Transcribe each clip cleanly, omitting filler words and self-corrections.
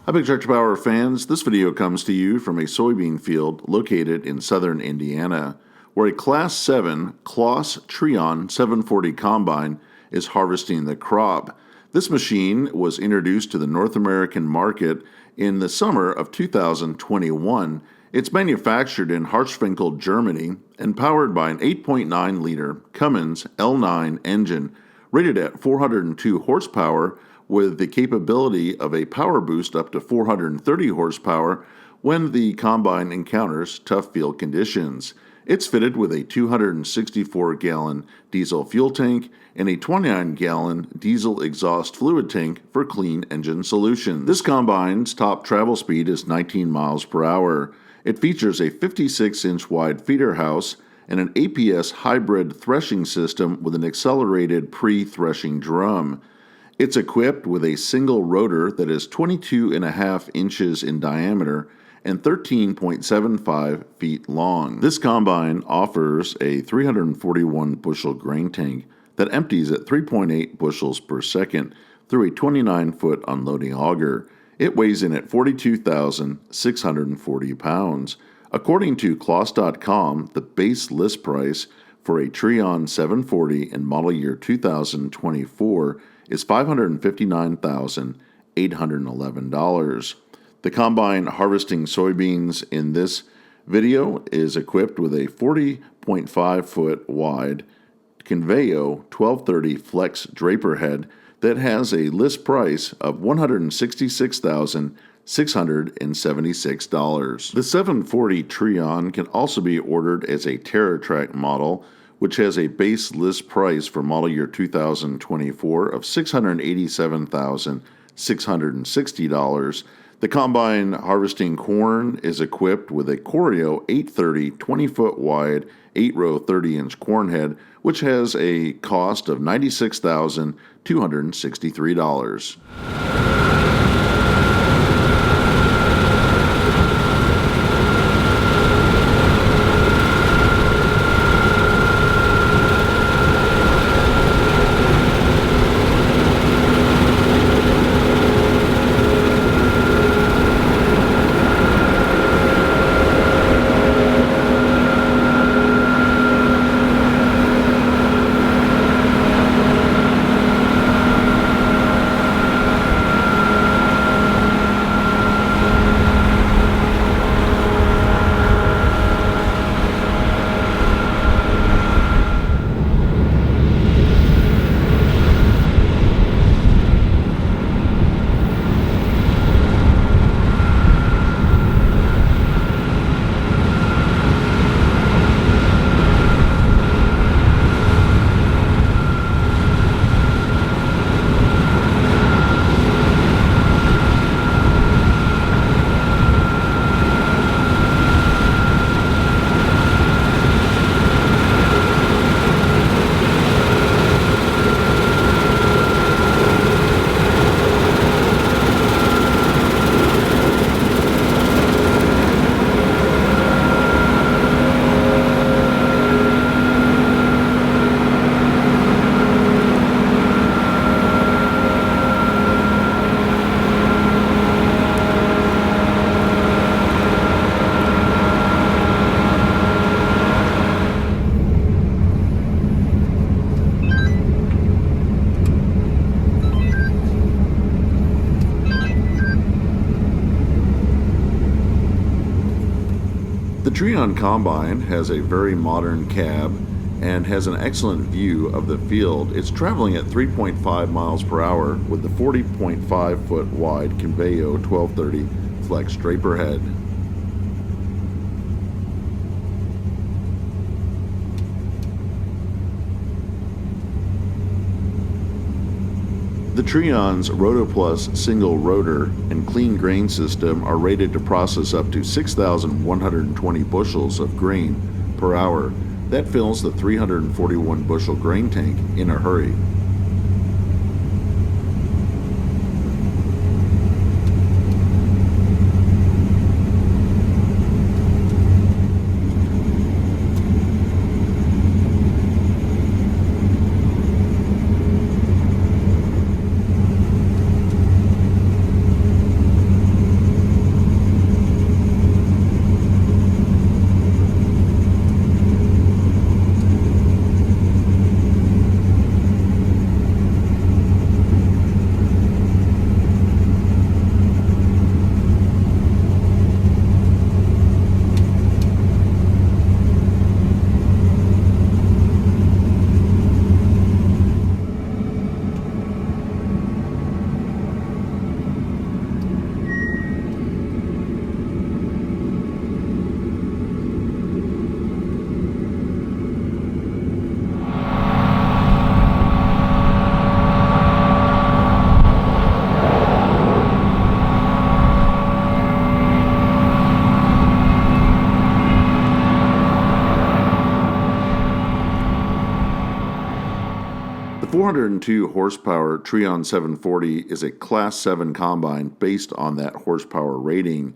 Hi, Big Tractor Power fans. This video comes to you from a soybean field located in southern Indiana, where a Class 7 CLAAS TRION 740 combine is harvesting the crop. This machine was introduced to the North American market in the summer of 2021. It's manufactured in Harschwinkel, Germany, and powered by an 8.9-liter Cummins L9 engine, rated at 402 horsepower, with the capability of a power boost up to 430 horsepower when the combine encounters tough field conditions. It's fitted with a 264-gallon diesel fuel tank and a 29-gallon diesel exhaust fluid tank for clean engine solutions. This combine's top travel speed is 19 miles per hour. It features a 56-inch wide feeder house and an APS hybrid threshing system with an accelerated pre-threshing drum. It's equipped with a single rotor that is 22.5 inches in diameter and 13.75 feet long. This combine offers a 341 bushel grain tank that empties at 3.8 bushels per second through a 29-foot unloading auger. It weighs in at 42,640 pounds. According to CLAAS.com, the base list price for a Trion 740 in model year 2024 is $559,811. The combine harvesting soybeans in this video is equipped with a 40.5-foot wide Convio 1230 Flex Damper Head that has a list price of $166,676. The 740 Trion can also be ordered as a Terra Trac model, which has a base list price for model year 2024 of $687,660. The combine harvesting corn is equipped with a Corio 830 20-foot wide 8-row 30-inch corn head, which has a cost of $96,263. The Trion Combine has a very modern cab and has an excellent view of the field. It's traveling at 3.5 miles per hour with the 40.5-foot wide Convio 1230 Flex Damper Head. The Trion's RotoPlus single rotor and clean grain system are rated to process up to 6,120 bushels of grain per hour. That fills the 341 bushel grain tank in a hurry. 202 horsepower Trion 740 is a Class 7 combine based on that horsepower rating.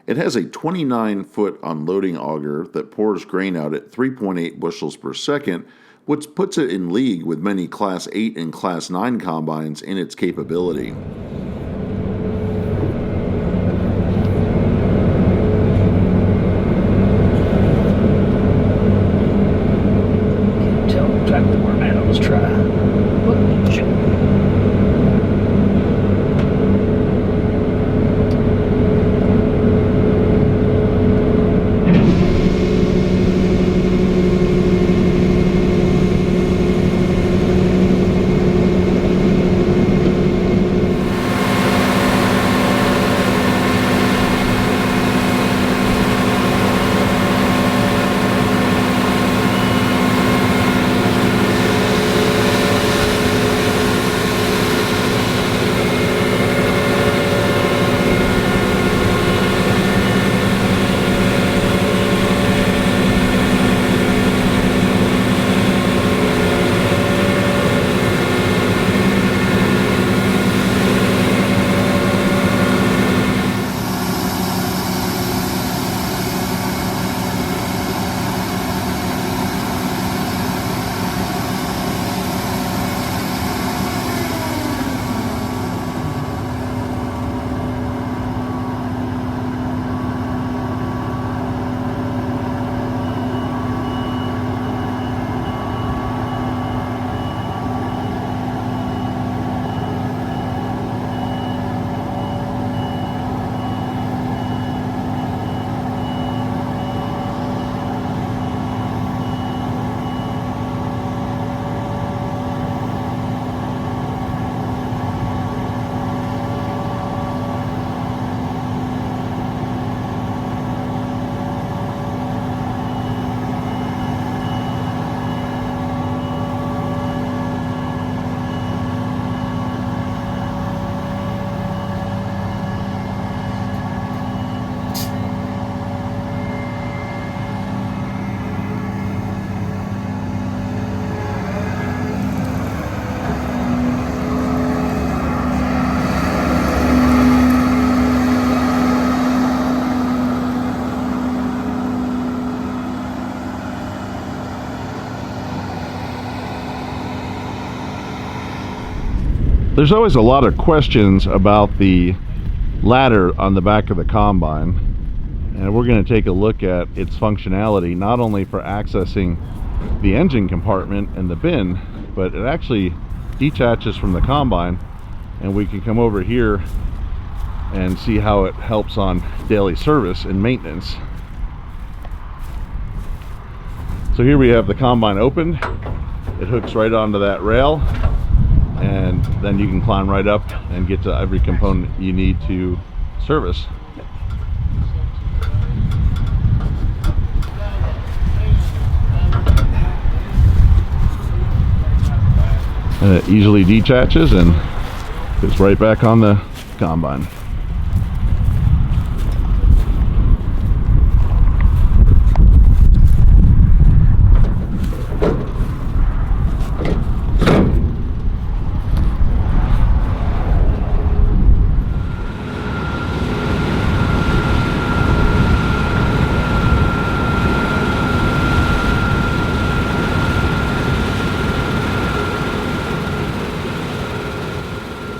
It has a 29-foot unloading auger that pours grain out at 3.8 bushels per second, which puts it in league with many Class 8 and Class 9 combines in its capability. There's always a lot of questions about the ladder on the back of the combine, and we're going to take a look at its functionality, not only for accessing the engine compartment and the bin, but it actually detaches from the combine, and we can come over here and see how it helps on daily service and maintenance. So here we have the combine opened. It hooks right onto that rail, and then you can climb right up and get to every component you need to service. And it easily detaches and goes right back on the combine.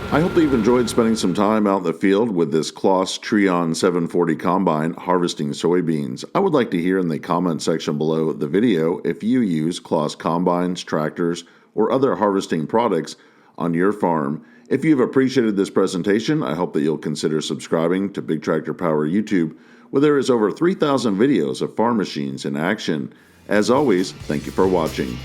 I hope that you've enjoyed spending some time out in the field with this CLAAS Trion 740 combine harvesting soybeans. I would like to hear in the comment section below the video if you use CLAAS combines, tractors, or other harvesting products on your farm. If you've appreciated this presentation, I hope that you'll consider subscribing to Big Tractor Power YouTube, where there is over 3,000 videos of farm machines in action. As always, thank you for watching.